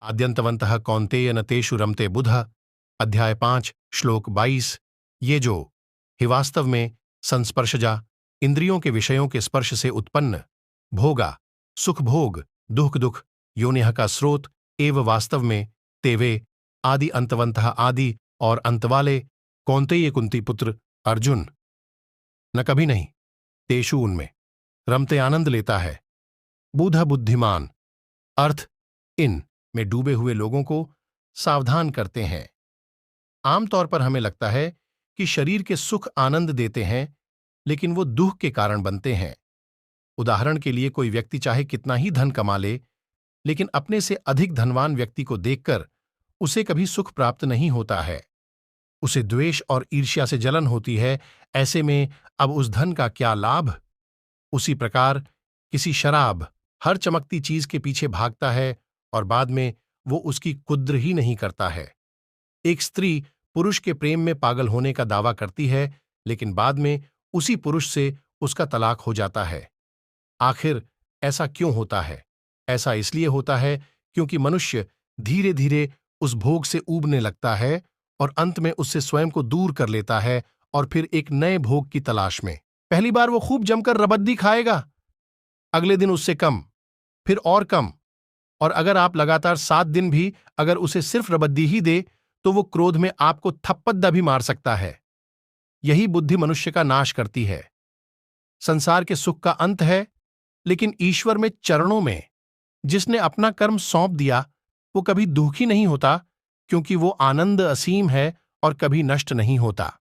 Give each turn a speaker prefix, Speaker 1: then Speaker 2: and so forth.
Speaker 1: आद्यंतवन्तः कौन्तेय न तेषु रमते बुधः। अध्याय 5 श्लोक 22। ये जो ही वास्तव में संस्पर्शजा इंद्रियों के विषयों के स्पर्श से उत्पन्न भोगा सुख भोग दुख दुख योनिह का स्रोत एवं वास्तव में तेवे आदि अंतवंतः आदि और अंतवाले कौन्तेय कुंती पुत्र अर्जुन न कभी नहीं तेषु उनमें रमते आनंद लेता है बुध बुद्धिमान अर्थ इन में डूबे हुए लोगों को सावधान करते हैं। आमतौर पर हमें लगता है कि शरीर के सुख आनंद देते हैं, लेकिन वो दुख के कारण बनते हैं। उदाहरण के लिए कोई व्यक्ति चाहे कितना ही धन कमा ले, लेकिन अपने से अधिक धनवान व्यक्ति को देखकर उसे कभी सुख प्राप्त नहीं होता है। उसे द्वेष और ईर्ष्या से जलन होती है। ऐसे में अब उस धन का क्या लाभ। उसी प्रकार किसी शराब हर चमकती चीज के पीछे भागता है और बाद में वो उसकी कुद्र ही नहीं करता है। एक स्त्री पुरुष के प्रेम में पागल होने का दावा करती है, लेकिन बाद में उसी पुरुष से उसका तलाक हो जाता है। आखिर ऐसा क्यों होता है? ऐसा इसलिए होता है क्योंकि मनुष्य धीरे धीरे उस भोग से ऊबने लगता है और अंत में उससे स्वयं को दूर कर लेता है और फिर एक नए भोग की तलाश में। पहली बार वो खूब जमकर रबड्डी खाएगा, अगले दिन उससे कम, फिर और कम, और अगर आप लगातार 7 दिन भी अगर उसे सिर्फ रबड्डी ही दे तो वो क्रोध में आपको थप्पड़ भी मार सकता है। यही बुद्धि मनुष्य का नाश करती है। संसार के सुख का अंत है, लेकिन ईश्वर में चरणों में जिसने अपना कर्म सौंप दिया वो कभी दुखी नहीं होता, क्योंकि वो आनंद असीम है और कभी नष्ट नहीं होता।